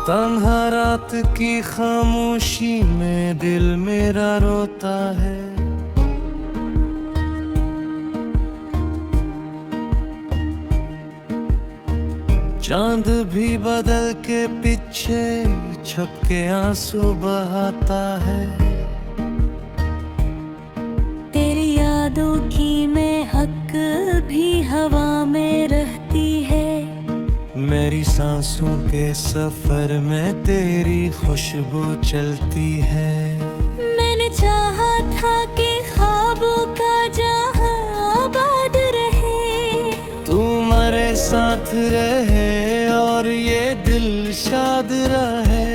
तन्हा रात की खामोशी में दिल मेरा रोता है। चांद भी बदल के पीछे छुप के आंसू बहाता है। तेरी यादों की महक भी हवा में रहती है। मेरी सांसों के सफर में तेरी खुशबू चलती है। मैंने चाहा था कि ख्वाबों का जहां आबाद रहे, तू मेरे साथ रहे और ये दिल शाद रहे।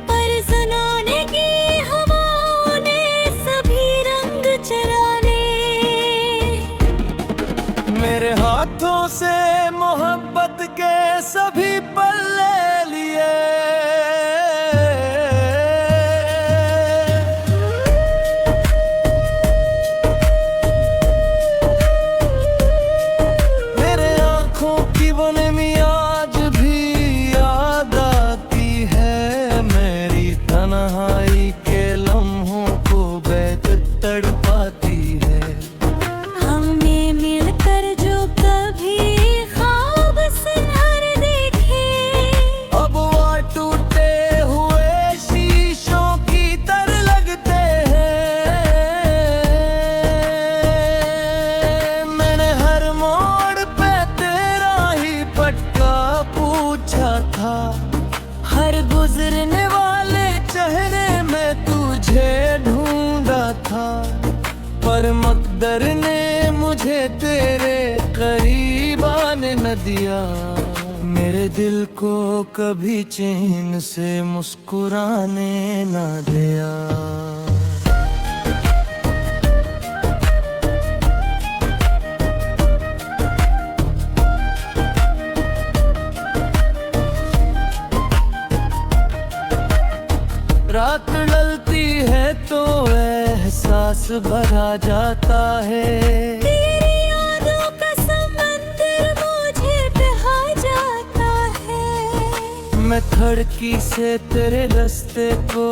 पर सुनाने की हवाओं ने सभी रंग चराने, मेरे हाथों से मोहब्बत के सभी पल ले लिए। मेरे आँखों की वो नमी आज भी याद आती है। मेरी तन्हाई के लम्हों को बैठ तड़पाती है। हमने मिलकर जो कभी ख्वाब सुनहर देखे, अब वो टूटे हुए शीशों की तरह लगते हैं। मैंने हर मोड़ पे तेरा ही पटका पूछा था। हर गुजरने वाले चेहरे में तुझे ढूंढा था, पर मकदर ने मुझे तेरे करीब आने न दिया। मेरे दिल को कभी चैन से मुस्कुराने न दिया। रात ढलती है तो एहसास भरा जाता है। तेरी यादों का समंदर मुझे बहा जाता है। मैं खिड़की से तेरे रास्ते को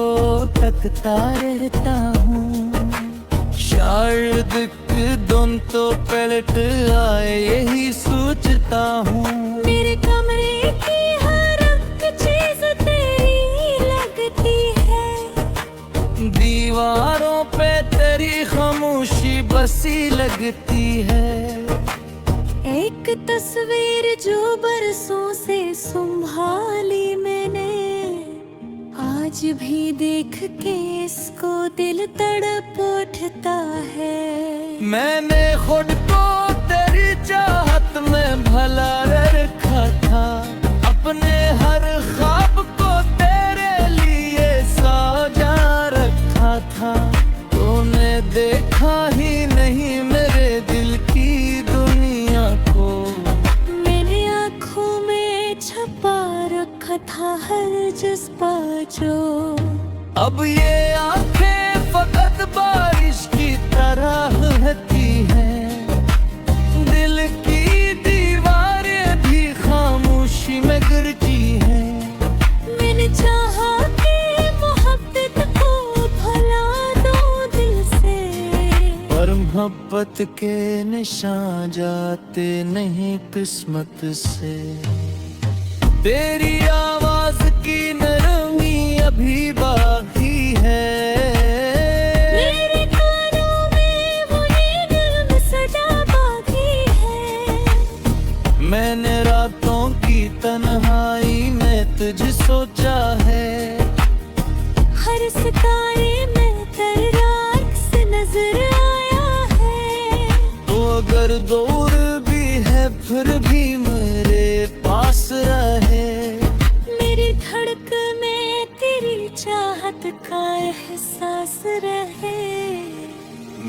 तकता रहता हूँ। शायद एक दिन तो पलट आए यही सोचता हूँ। मेरे कमरे की हर एक चीज तेरी लगती है। दीवारों पे तेरी खामोशी बसी लगती है। एक तस्वीर जो बरसों से संभाली मैंने, आज भी देख के इसको दिल तड़प उठता है। मैंने खुद को तेरी चाहत में भला रखा था। अपने हर ख्वाब को तेरे लिए सजा रखा था। तूने देखा ही नहीं मेरे दिल की दुनिया को। मैंने आँखों में छुपा रखा था हर जज्बा जो, अब ये आंखें फकत बारिश की तरह बहती हैं। दिल की दीवारें भी खामोशी में गिरती हैं। मैंने चाहा कि मोहब्बत को भुला दूं दिल से, पर मोहब्बत के निशान जाते नहीं किस्मत से। तेरी आवाज की नरमी अभी बाकी है। मेरे कानों में वही दिल सदा बाकी है। मैंने रातों की तन्हाई में तुझे सोचा है। हर सितारे में तेरा अक्स नजर आया है। तो अगर दूर भी है फिर भी मेरे पास रहे। मेरी धड़कन में तेरी चाहत का एहसास रहे।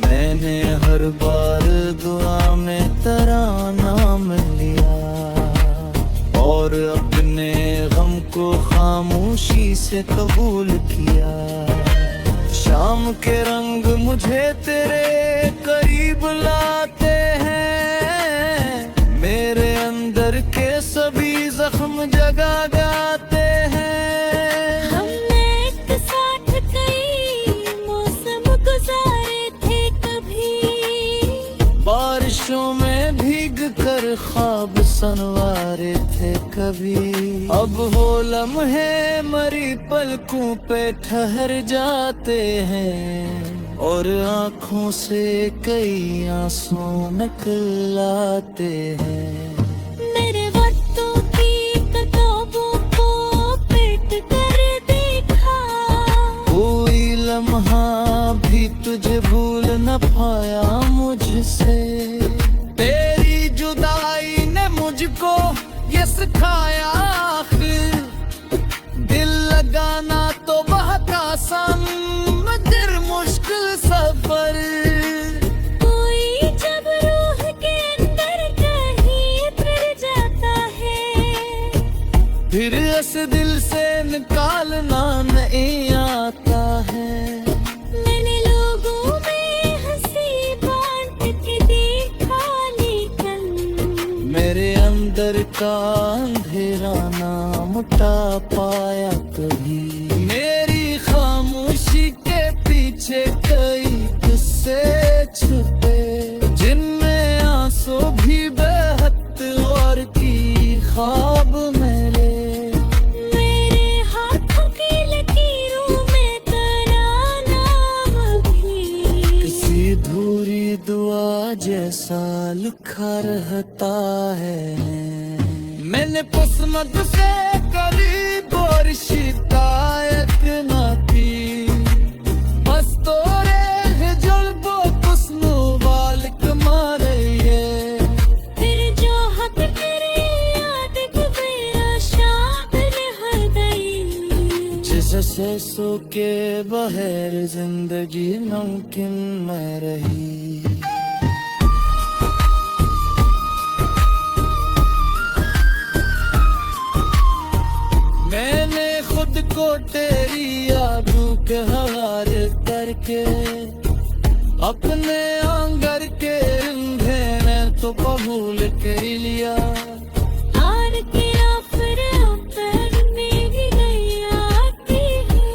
मैंने हर बार दुआ में तेरा नाम लिया और अपने गम को खामोशी से कबूल किया। शाम के रंग मुझे तेरे करीब लाते हैं। मेरे अंदर के सभी जख्म जगा जाते हैं। बारिशों में भीग कर ख्वाब संवारे थे कभी। अब वो लम्हे मरी पलकों पे ठहर जाते हैं और आँखों से कई आंसू निकल आते हैं। मेरे वक्तों की किताबों को पलट कर देखा, कोई लम्हा भी तुझे भूल न पाया मुझसे। तेरी जुदाई ने मुझको ये सिखाया आखिर, दिल लगाना तो बहुत आसान मगर मुश्किल सफर। कोई जब रूह के अंदर कहीं उतर जाता है, फिर इस दिल से निकालना नहीं आता है। मैंने लोगों में हंसी बांट के देखा, लेकिन मेरे अंदर का अंधेरा ना मिटा पाया कभी। मेरी खामोशी के पीछे कई किस्से छुपे, जिनमें आंसू भी बहत और की ख्वाब मेरे। मेरे हाथों की लकीरों में तेरा नाम भी किसी धूरी दुआ जैसा लिखा रहता है। मैंने पसंद से करीब और शिकायत ना की, बस तोरे जुल्बो कुस्नु वालिक मारे ये। फिर जो हक तेरे याद गुबेरा शामिल हर गई, जिससे सो के बगैर जिंदगी मुमकिन न रही। मैंने खुद को तेरी यादों के हवाले करके अपने आंगर के रिंधे ने तो कबूल कर लिया। हार के फिर पैर मेरी गई आती है,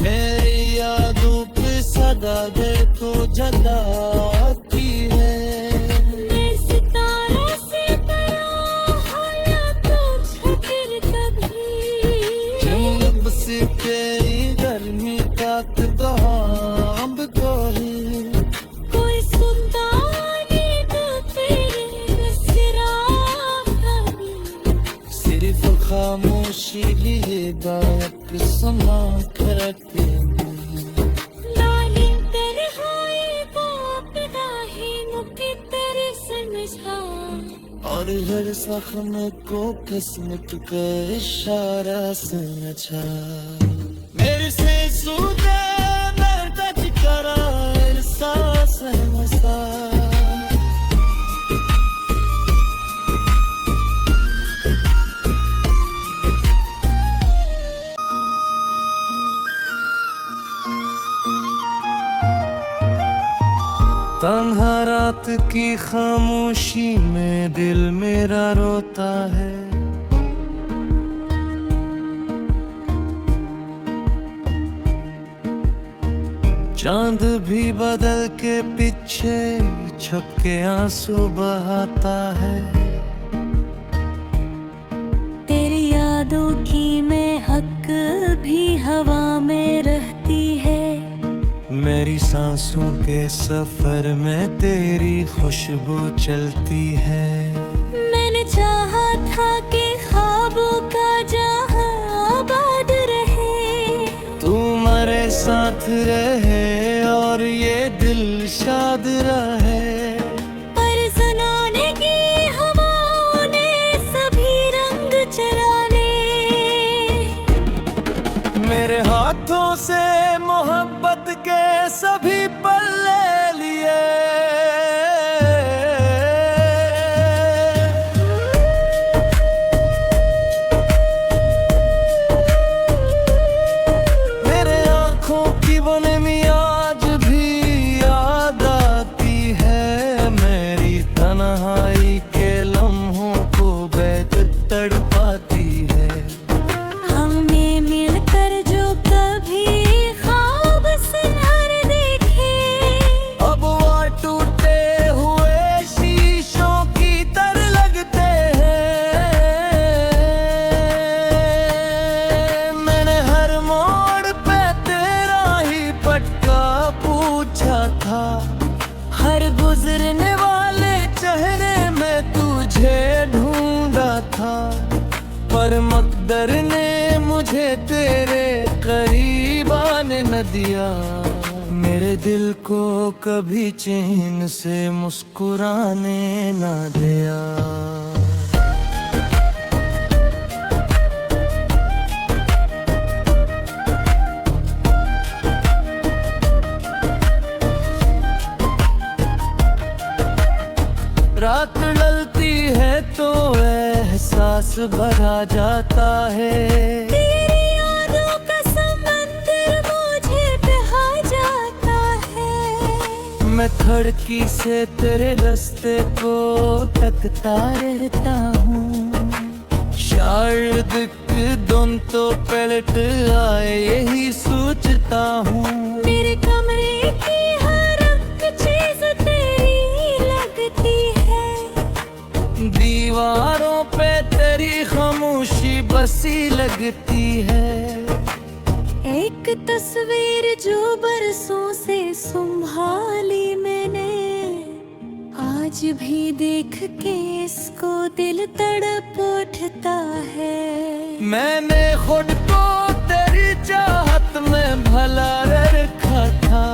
मेरी यादों पे सदा देखो जगा आती है। मैं सितारा से बड़ा हालातों झकर कभी, जब से तेरी गर्मी का तगाम कोई कोई सुनता नहीं तो तेरे सिरा कभी। सिर्फ खामोशी लिए बात सुना करते लाली तन्हाई को अपना ही मुझे तेरे समझा, और हर जख्म को किस्मत का इशारा समझा। मेरे से सूदे मैं टच करा एहसास है मसा। तन्हा रात की खामोशी में दिल मेरा रोता है। चांद भी बदल के पीछे छुप के आंसू बहाता है। तेरी यादों की मैं हक भी हवा में रहती है, मेरी सांसों के सफर में तेरी खुशबू चलती है। मैंने चाहा था कि ख्वाबों का जहां आबाद रहे, तू मेरे साथ रहे और ये दिल शाद रहे। पर सुनाने की हवाओं ने सभी रंग चराने, मेरे हाथों से मोहब्बत के सभी पल ले लिए। मेरे आँखों की वो नमी आज भी याद आती है। मेरी तन्हाई के लम्हों को बैठ तड़पाती है। हमने मिलकर जो कभी ख्वाब सुनहर देखे, अब वो टूटे हुए कदर ने मुझे तेरे करीब आने न दिया, मेरे दिल को कभी चैन से मुस्कुराने न दिया। रात ढलती है तो एहसास भरा जाता है, तेरी यादों का समंदर मुझे बहा जाता है। मैं खिड़की से तेरे रास्ते को तकता रहता हूँ, शायद दिन तो पलट आए यही सोचता हूँ। मेरे कमरे की हर एक चीज तेरी लगती है, दीवारों पे तेरी खामोशी बसी लगती है। एक तस्वीर जो बरसों से संभाली मैंने, आज भी देख के इसको दिल तड़प उठता है। मैंने खुद को तेरी चाहत में भला रखा था,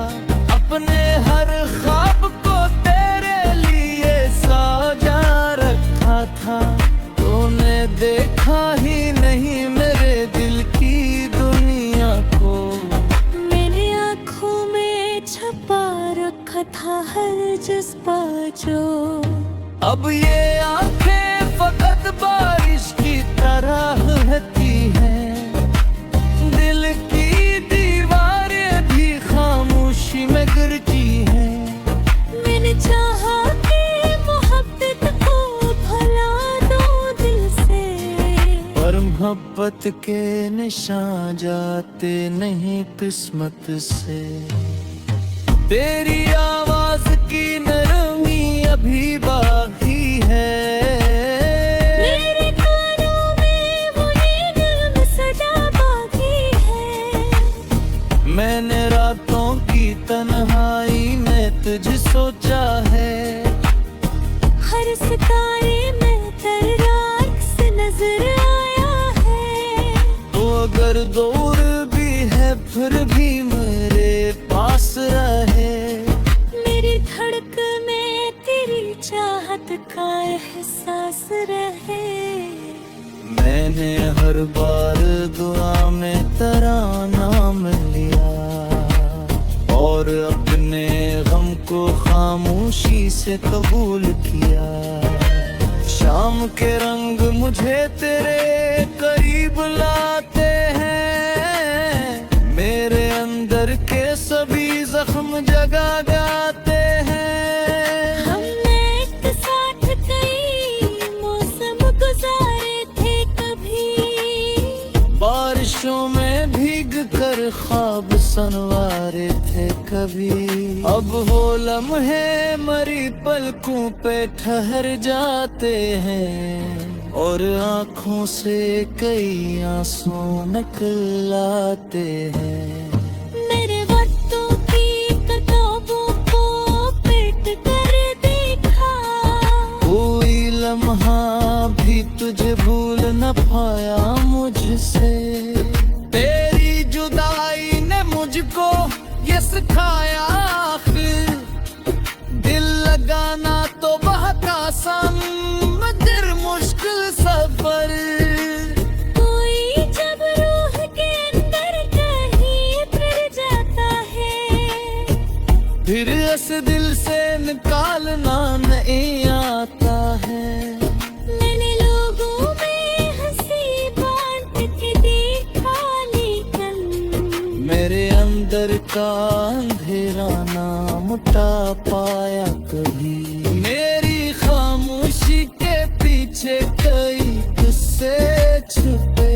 अपने हर ख्वाब को तेरे लिए सजा रखा था। तूने देखा ही नहीं मेरे दिल की दुनिया को, मैंने आँखों में छपा रखा था हर जज्बा जो। अब ये आंखें फकत बारिश की तरह बहती हैं, दिल की दीवारें भी खामोशी में गिरती हैं। मैंने चाहा कि मोहब्बत को भुला दूं दिल से, पर मोहब्बत के निशान जाते नहीं किस्मत से। तेरी आवाज की नरमी अभी बाकी है, मेरे कानों में वो नगम सदा बाकी है। मैंने रातों की तन्हाई में तुझे सोचा है, हर सितारे में तेरा अक्स नजर आया है। तो अगर दूर भी है फिर भी मेरे पास रहे, मेरी धड़कन में तेरी चाहत का एहसास रहे। मैंने हर बार दुआ में तेरा नाम लिया, और अपने गम को खामोशी से कबूल किया। शाम के रंग मुझे तेरे करीब लाते हैं, मेरे अंदर के सभी जख्म जगा जाते हैं। हमने एक साथ कई मौसम गुजारे थे कभी, बारिशों में भीग कर ख्वाब सनवारे थे कभी। अब वो लम्हे मरी पलकों पे ठहर जाते हैं, और आँखों से कई आंसू निकल आते हैं। मेरे वक्तों की किताबों को पलट कर देखा, कोई लम्हा भी तुझे भूल न पाया मुझसे। तेरी जुदाई ने मुझको ये सिखाया आखिर, दिल लगाना तो बहुत आसान मगर मुश्किल सफर। कोई जब रूह के अंदर कहीं फिर जाता है, फिर इस दिल से निकालना नहीं आता है। मैंने लोगों में हंसी बांट के देखा, लेकिन मेरे अंदर का अंधेरा ना मुटा पाया कभी। मेरी खामोशी के पीछे कई किस्से छुपे,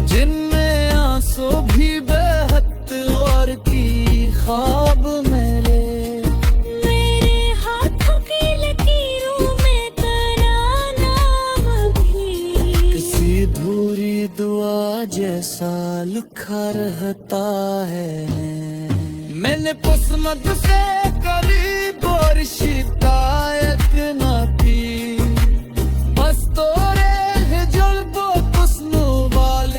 जिनमें आंसू भी बेहद और की ख्वाब मेरे। मेरे हाथों की लकीरों में तेरा नाम भी किसी धूरी दुआ जैसा लिखा रहता है। मैंने किस्मत से करीब और शिकायत न की, बस तोरे जुल्फों हुस्न वाले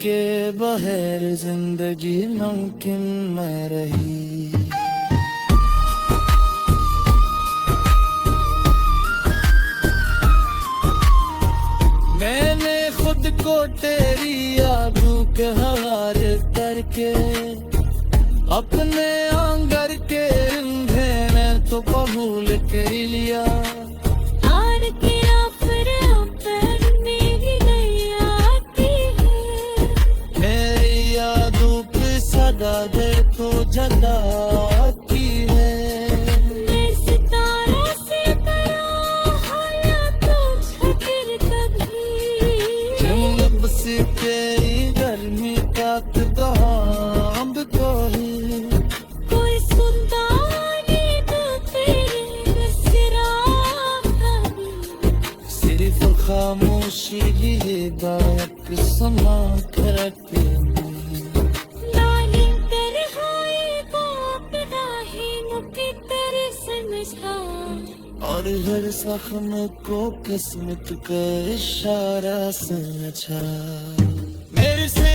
के बगैर जिंदगी मुमकिन न रही। मैंने खुद को तेरी यादों के हवाले करके अपने आंगर के रिंधे में तो कबूल कर लिया। हार के फिर पैर मेरी नैया आती है। मेरी यादों की सदा दे तो जगा आती है। मैं सितारा से बड़ा हालातों झकिर कभी। जब से तेरी गर्मी का तहाम कोई कोई सुनता नहीं तो तेरे सिरा कभी। सिर्फ खामोशी ही हिदायत सुना करती लाली तेरे हाय को अपना ही मुक्ति तेरे समझा। और हर जख्म को किस्मत का इशारा समझा। मेरे से